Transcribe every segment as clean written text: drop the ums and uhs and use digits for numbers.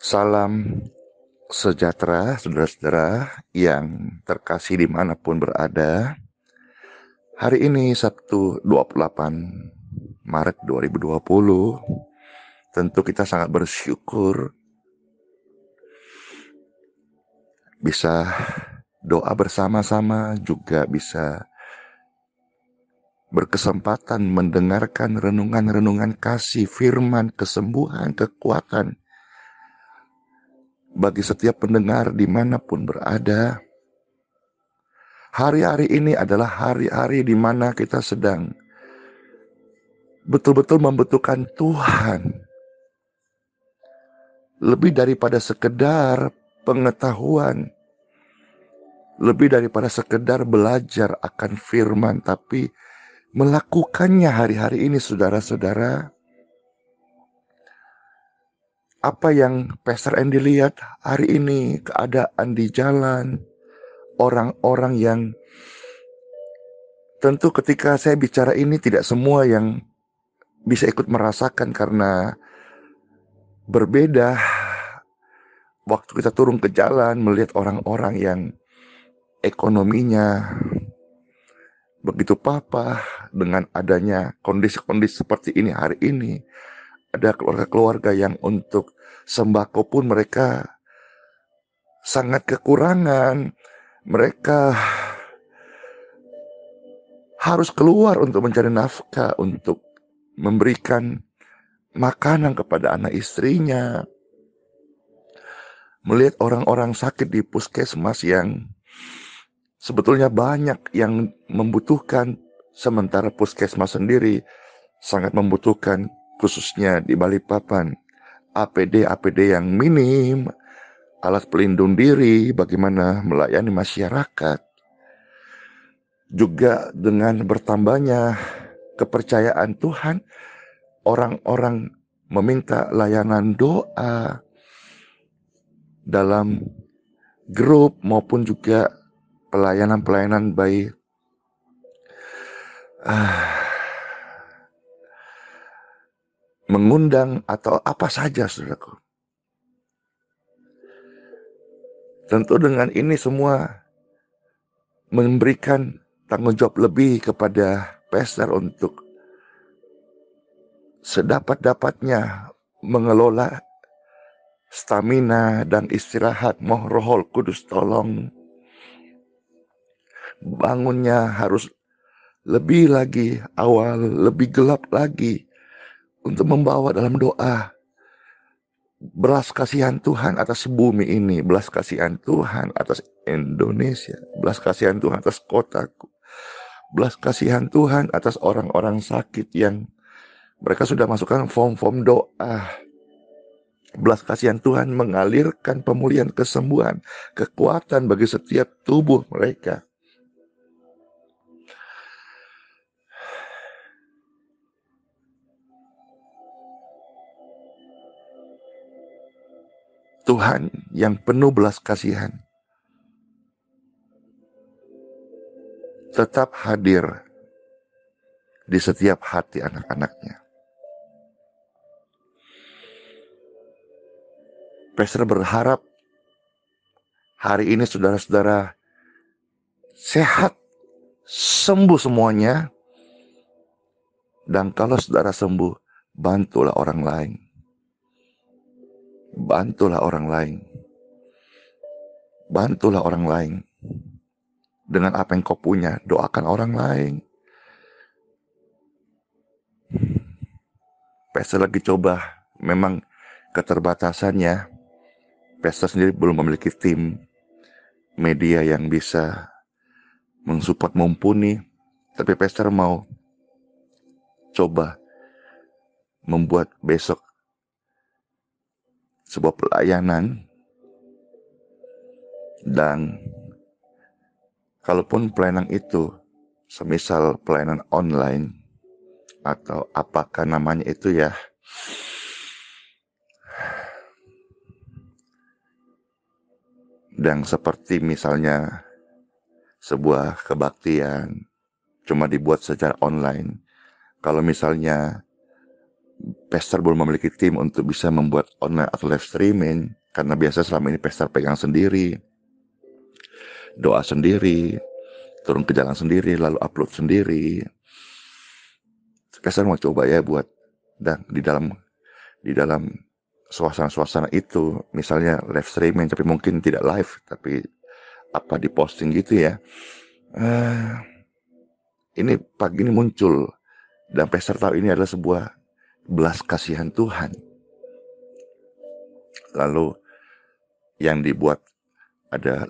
Salam sejahtera, saudara-saudara yang terkasih dimanapun berada. Hari ini Sabtu 28 Maret 2020, tentu kita sangat bersyukur bisa doa bersama-sama, juga bisa berkesempatan mendengarkan renungan-renungan kasih, firman, kesembuhan, kekuatan bagi setiap pendengar dimanapun berada. Hari-hari ini adalah hari-hari di mana kita sedang betul-betul membutuhkan Tuhan. Lebih daripada sekedar pengetahuan, lebih daripada sekedar belajar akan firman, tapi melakukannya hari-hari ini, saudara-saudara. Apa yang Pastor Andy lihat hari ini, keadaan di jalan, orang-orang yang tentu ketika saya bicara ini tidak semua yang bisa ikut merasakan karena berbeda. Waktu kita turun ke jalan melihat orang-orang yang ekonominya begitu papa dengan adanya kondisi-kondisi seperti ini hari ini. Ada keluarga-keluarga yang untuk sembako pun mereka sangat kekurangan. Mereka harus keluar untuk mencari nafkah, untuk memberikan makanan kepada anak istrinya. Melihat orang-orang sakit di puskesmas yang sebetulnya banyak yang membutuhkan, sementara puskesmas sendiri sangat membutuhkan, khususnya di Balikpapan, APD yang minim, alat pelindung diri, bagaimana melayani masyarakat. Juga dengan bertambahnya kepercayaan Tuhan, orang-orang meminta layanan doa dalam grup maupun juga pelayanan-pelayanan baik mengundang atau apa saja, saudaraku. Tentu dengan ini semua memberikan tanggung jawab lebih kepada pastor untuk sedapat-dapatnya mengelola stamina dan istirahat. Mohon Roh Kudus tolong. Bangunnya harus lebih lagi awal, lebih gelap lagi untuk membawa dalam doa belas kasihan Tuhan atas bumi ini, belas kasihan Tuhan atas Indonesia, belas kasihan Tuhan atas kotaku, belas kasihan Tuhan atas orang-orang sakit yang mereka sudah masukkan form-form doa. Belas kasihan Tuhan mengalirkan pemulihan, kesembuhan, kekuatan bagi setiap tubuh mereka. Tuhan yang penuh belas kasihan tetap hadir di setiap hati anak-anaknya. Pastor berharap hari ini saudara-saudara sehat, sembuh semuanya. Dan kalau saudara sembuh, bantulah orang lain. Bantulah orang lain. Bantulah orang lain. Dengan apa yang kau punya, doakan orang lain. Pastor lagi coba, memang keterbatasannya, Pastor sendiri belum memiliki tim media yang bisa mensupport mumpuni. Tapi Pastor mau coba membuat besok sebuah pelayanan, dan kalaupun pelayanan itu semisal pelayanan online atau apakah namanya itu ya, dan seperti misalnya sebuah kebaktian cuma dibuat secara online. Kalau misalnya Pastor belum memiliki tim untuk bisa membuat online atau live streaming, karena biasa selama ini pastor pegang sendiri, doa sendiri, turun ke jalan sendiri, lalu upload sendiri. Pastor mau coba ya buat, dan di dalam suasana-suasana itu, misalnya live streaming, tapi mungkin tidak live, tapi apa diposting gitu ya. Ini pagi ini muncul, dan pastor tahu ini adalah sebuah belas kasihan Tuhan. Lalu yang dibuat ada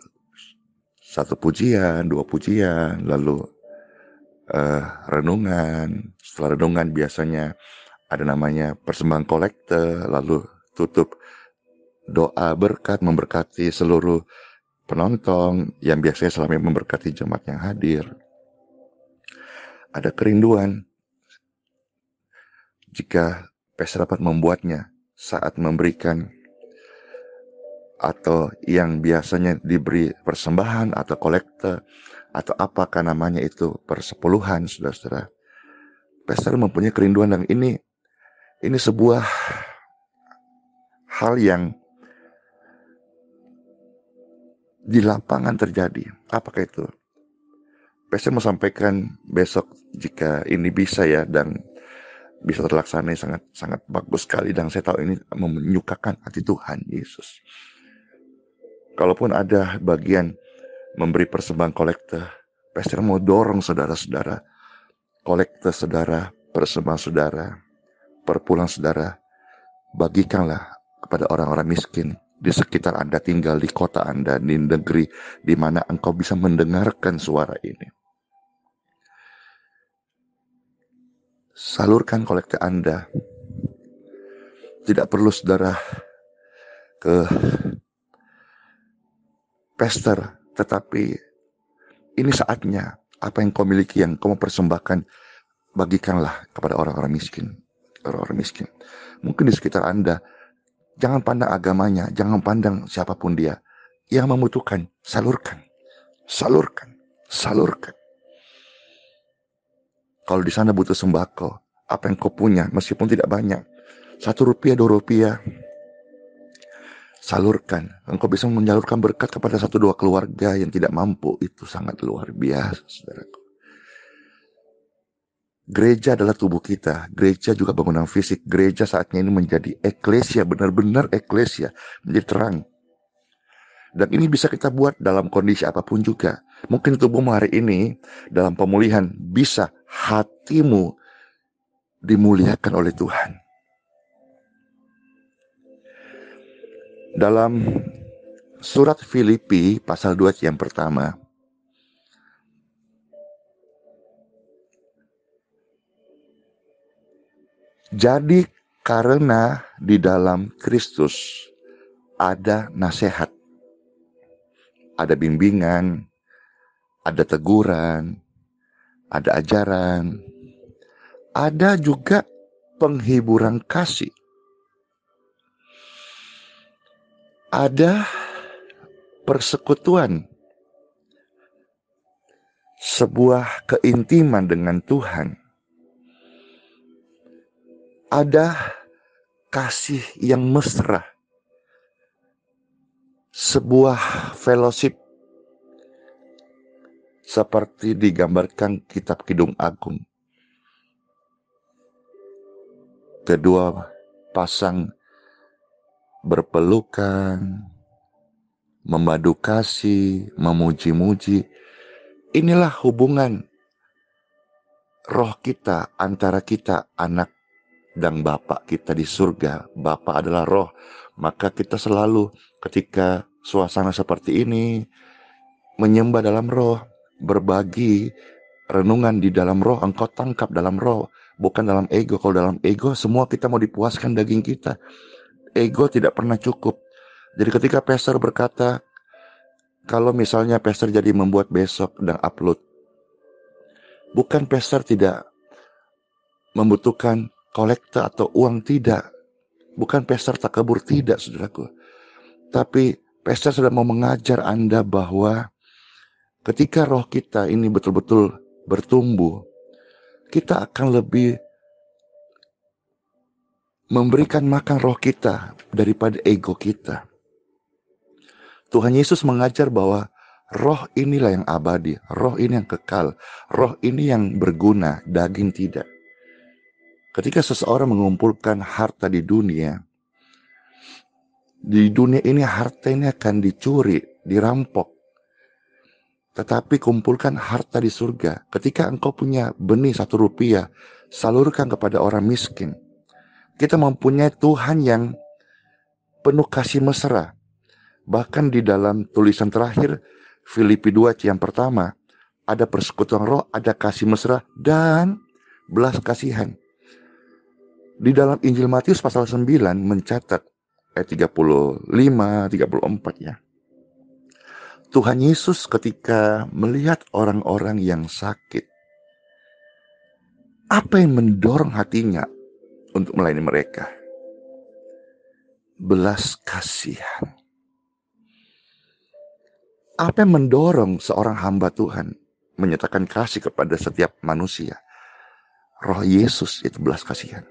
satu pujian, dua pujian, lalu renungan. Setelah renungan biasanya ada namanya persembahan kolekte, lalu tutup doa berkat memberkati seluruh penonton yang biasanya selama ini memberkati jemaat yang hadir. Ada kerinduan jika pastor dapat membuatnya saat memberikan atau yang biasanya diberi persembahan atau kolekte atau apakah namanya itu persepuluhan, saudara-saudara. Pastor mempunyai kerinduan, dan ini sebuah hal yang di lapangan terjadi. Apakah itu? Pastor mau sampaikan besok jika ini bisa ya, dan bisa terlaksana, sangat sangat bagus sekali, dan saya tahu ini menyukakan hati Tuhan Yesus. Kalaupun ada bagian memberi persembahan kolekte, pastor mau dorong saudara-saudara, kolekte saudara, persembahan saudara, perpuluhan saudara, bagikanlah kepada orang-orang miskin di sekitar Anda, tinggal di kota Anda, di negeri di mana engkau bisa mendengarkan suara ini. Salurkan kolekte Anda. Tidak perlu saudara ke pastor, tetapi ini saatnya apa yang kau miliki, yang kau mau persembahkan, bagikanlah kepada orang-orang miskin. Orang-orang miskin mungkin di sekitar Anda. Jangan pandang agamanya, jangan pandang siapapun dia. Yang membutuhkan, salurkan. Kalau di sana butuh sembako, apa yang kau punya, meskipun tidak banyak, 1 rupiah, 2 rupiah, salurkan. Engkau bisa menyalurkan berkat kepada 1-2 keluarga yang tidak mampu. Itu sangat luar biasa, saudaraku. Gereja adalah tubuh kita. Gereja juga bangunan fisik. Gereja saatnya ini menjadi eklesia, benar-benar eklesia, menjadi terang. Dan ini bisa kita buat dalam kondisi apapun juga. Mungkin tubuhmu hari ini dalam pemulihan, bisa hatimu dimuliakan oleh Tuhan. Dalam surat Filipi pasal 2 yang pertama, jadi karena di dalam Kristus ada nasihat, ada bimbingan, ada teguran, ada ajaran, ada juga penghiburan kasih, ada persekutuan, sebuah keintiman dengan Tuhan, ada kasih yang mesra, sebuah fellowship seperti digambarkan kitab Kidung Agung. Kedua pasang berpelukan, memadu kasih, memuji-muji. Inilah hubungan roh kita antara kita, anak dan Bapa kita di surga. Bapa adalah roh. Maka kita selalu ketika suasana seperti ini menyembah dalam roh, berbagi renungan di dalam roh, engkau tangkap dalam roh, bukan dalam ego. Kalau dalam ego semua kita mau dipuaskan daging kita. Ego tidak pernah cukup. Jadi ketika pastor berkata, kalau misalnya pastor jadi membuat besok dan upload, bukan pastor tidak membutuhkan kolekte atau uang, tidak. Bukan pastor takabur, tidak, saudaraku. Tapi pastor sudah mau mengajar Anda bahwa ketika roh kita ini betul-betul bertumbuh, kita akan lebih memberikan makan roh kita daripada ego kita. Tuhan Yesus mengajar bahwa roh inilah yang abadi, roh ini yang kekal, roh ini yang berguna, daging tidak. Ketika seseorang mengumpulkan harta di dunia ini harta ini akan dicuri, dirampok. Tetapi kumpulkan harta di surga. Ketika engkau punya benih 1 rupiah, salurkan kepada orang miskin. Kita mempunyai Tuhan yang penuh kasih mesra. Bahkan di dalam tulisan terakhir, Filipi 2 yang pertama, ada persekutuan roh, ada kasih mesra, dan belas kasihan. Di dalam Injil Matius pasal 9 mencatat, ayat 35, 34 ya. Tuhan Yesus ketika melihat orang-orang yang sakit, apa yang mendorong hatinya untuk melayani mereka? Belas kasihan. Apa yang mendorong seorang hamba Tuhan menyatakan kasih kepada setiap manusia? Roh Yesus itu belas kasihan.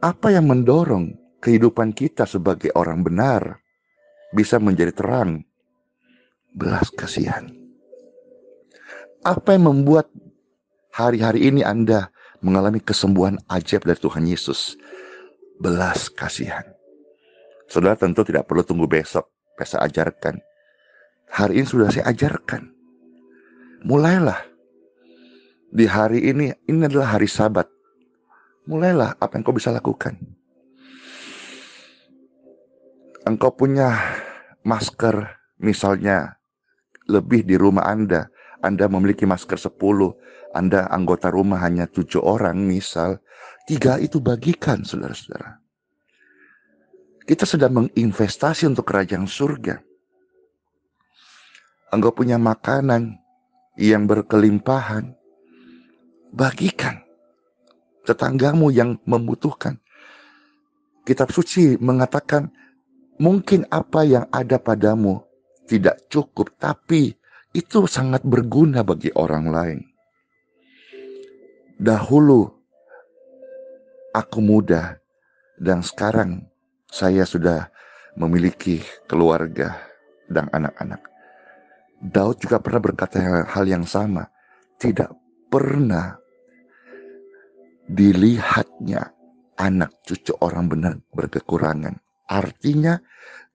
Apa yang mendorong kehidupan kita sebagai orang benar bisa menjadi terang? Belas kasihan. Apa yang membuat hari-hari ini Anda mengalami kesembuhan ajaib dari Tuhan Yesus? Belas kasihan. Saudara tentu tidak perlu tunggu besok saya ajarkan. Hari ini sudah saya ajarkan. Mulailah. Di hari ini adalah hari Sabat. Mulailah apa yang kau bisa lakukan. Engkau punya masker misalnya lebih di rumah Anda memiliki masker 10, Anda anggota rumah hanya 7 orang misal, 3 itu bagikan saudara-saudara. Kita sedang menginvestasi untuk kerajaan surga. Engkau punya makanan yang berkelimpahan, bagikan tetanggamu yang membutuhkan. Kitab suci mengatakan, mungkin apa yang ada padamu tidak cukup, tapi itu sangat berguna bagi orang lain. Dahulu aku muda, dan sekarang saya sudah memiliki keluarga dan anak-anak. Daud juga pernah berkata hal yang sama. Tidak pernah dilihatnya anak cucu orang benar berkekurangan. Artinya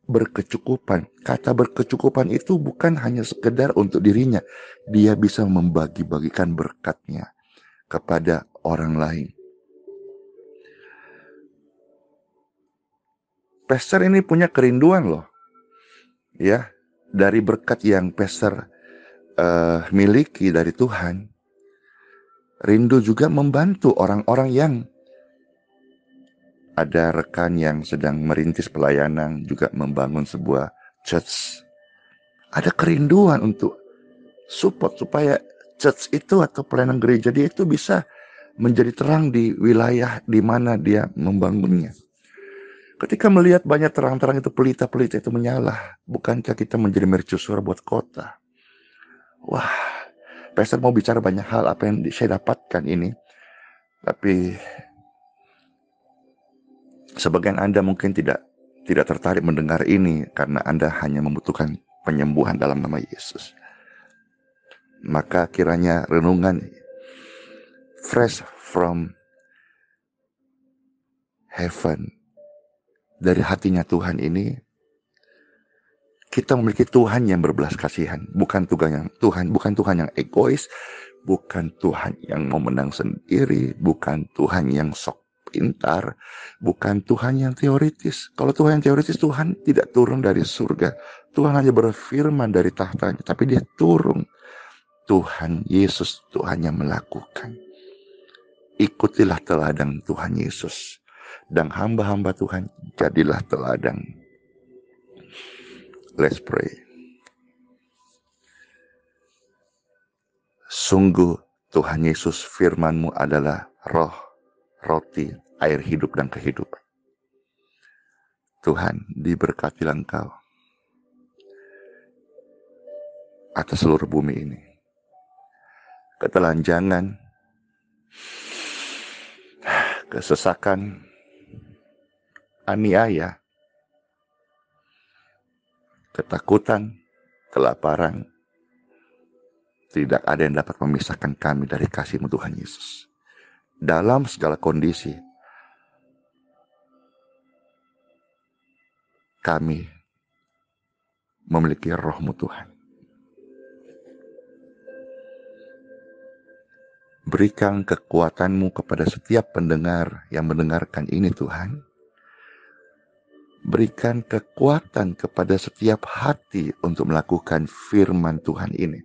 berkecukupan. Kata berkecukupan itu bukan hanya sekedar untuk dirinya. Dia bisa membagi-bagikan berkatnya kepada orang lain. Pastor ini punya kerinduan loh. Ya, dari berkat yang pastor miliki dari Tuhan. Rindu juga membantu orang-orang yang ada rekan yang sedang merintis pelayanan, juga membangun sebuah church. Ada kerinduan untuk support supaya church itu atau pelayanan gereja dia itu bisa menjadi terang di wilayah di mana dia membangunnya. Ketika melihat banyak terang-terang itu, pelita-pelita itu menyala, bukankah kita menjadi mercusuar buat kota? Wah, pastor mau bicara banyak hal apa yang saya dapatkan ini. Tapi sebagian Anda mungkin tidak tertarik mendengar ini karena Anda hanya membutuhkan penyembuhan dalam nama Yesus. Maka kiranya renungan fresh from heaven dari hatinya Tuhan ini, kita memiliki Tuhan yang berbelas kasihan, bukan Tuhan yang egois, bukan Tuhan yang mau menang sendiri, bukan Tuhan yang sok pintar, bukan Tuhan yang teoritis. Kalau Tuhan yang teoritis, Tuhan tidak turun dari surga. Tuhan hanya berfirman dari tahtanya, tapi dia turun. Tuhan Yesus, Tuhan yang melakukan. Ikutilah teladan Tuhan Yesus. Dan hamba-hamba Tuhan, jadilah teladan. Let's pray. Sungguh Tuhan Yesus, firman-Mu adalah roh, roti, air hidup dan kehidupan. Tuhan, diberkatilah Engkau atas seluruh bumi ini. Ketelanjangan, kesesakan, aniaya, ketakutan, kelaparan, tidak ada yang dapat memisahkan kami dari kasih-Mu Tuhan Yesus. Dalam segala kondisi, kami memiliki Roh-Mu Tuhan. Berikan kekuatan-Mu kepada setiap pendengar yang mendengarkan ini Tuhan. Berikan kekuatan kepada setiap hati untuk melakukan firman Tuhan ini.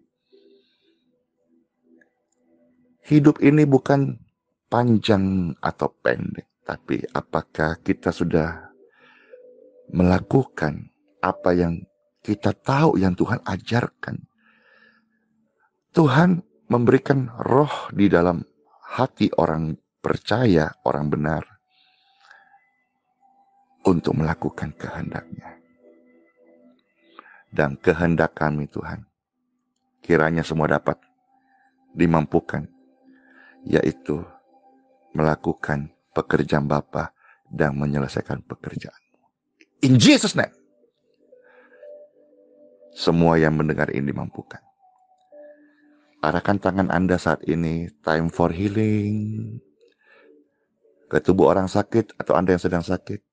Hidup ini bukan panjang atau pendek, tapi apakah kita sudah melakukan apa yang kita tahu yang Tuhan ajarkan. Tuhan memberikan roh di dalam hati orang percaya, orang benar, untuk melakukan kehendak-Nya. Dan kehendak kami Tuhan, kiranya semua dapat dimampukan, yaitu melakukan pekerjaan Bapa dan menyelesaikan pekerjaan. In Jesus' name. Semua yang mendengar ini dimampukan. Arahkan tangan Anda saat ini, time for healing, ke tubuh orang sakit atau Anda yang sedang sakit.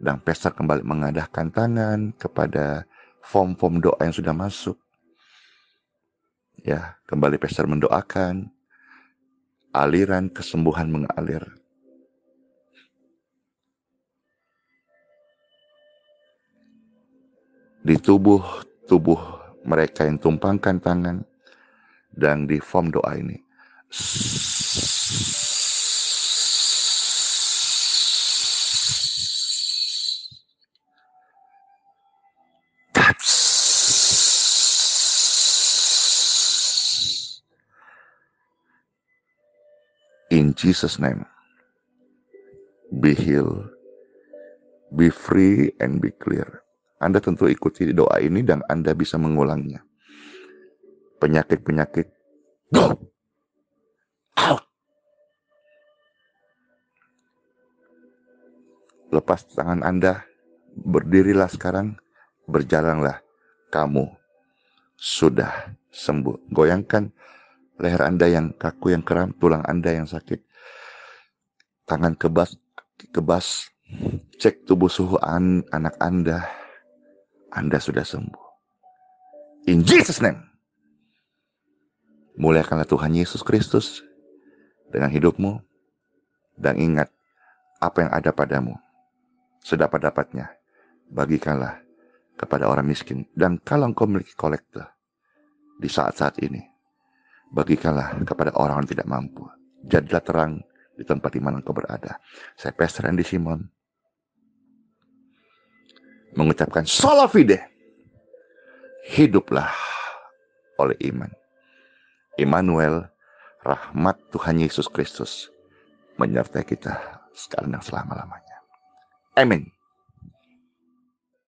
Dan pastor kembali mengadahkan tangan kepada form-form doa yang sudah masuk. Ya, kembali pastor mendoakan, aliran kesembuhan mengalir. Di tubuh mereka yang tumpangkan tangan, dan di form doa ini. In Jesus' name, be healed, be free, and be clear. Anda tentu ikuti doa ini dan Anda bisa mengulangnya. Penyakit-penyakit, go! Out! Lepas tangan Anda, berdirilah sekarang, berjalanlah. Kamu sudah sembuh. Goyangkan leher Anda yang kaku, yang kram, tulang Anda yang sakit. Tangan kebas, cek tubuh suhu anak Anda. Anda sudah sembuh. In Jesus' name. Muliakanlah Tuhan Yesus Kristus dengan hidupmu. Dan ingat, apa yang ada padamu, sedapat-dapatnya, bagikanlah kepada orang miskin. Dan kalau engkau memiliki kolektor di saat-saat ini, bagikanlah kepada orang yang tidak mampu. Jadilah terang di tempat di mana engkau berada. Saya Pastor Andy Simon mengucapkan sola fide. Hiduplah oleh iman. Immanuel, rahmat Tuhan Yesus Kristus menyertai kita sekarang dan selama-lamanya. Amin.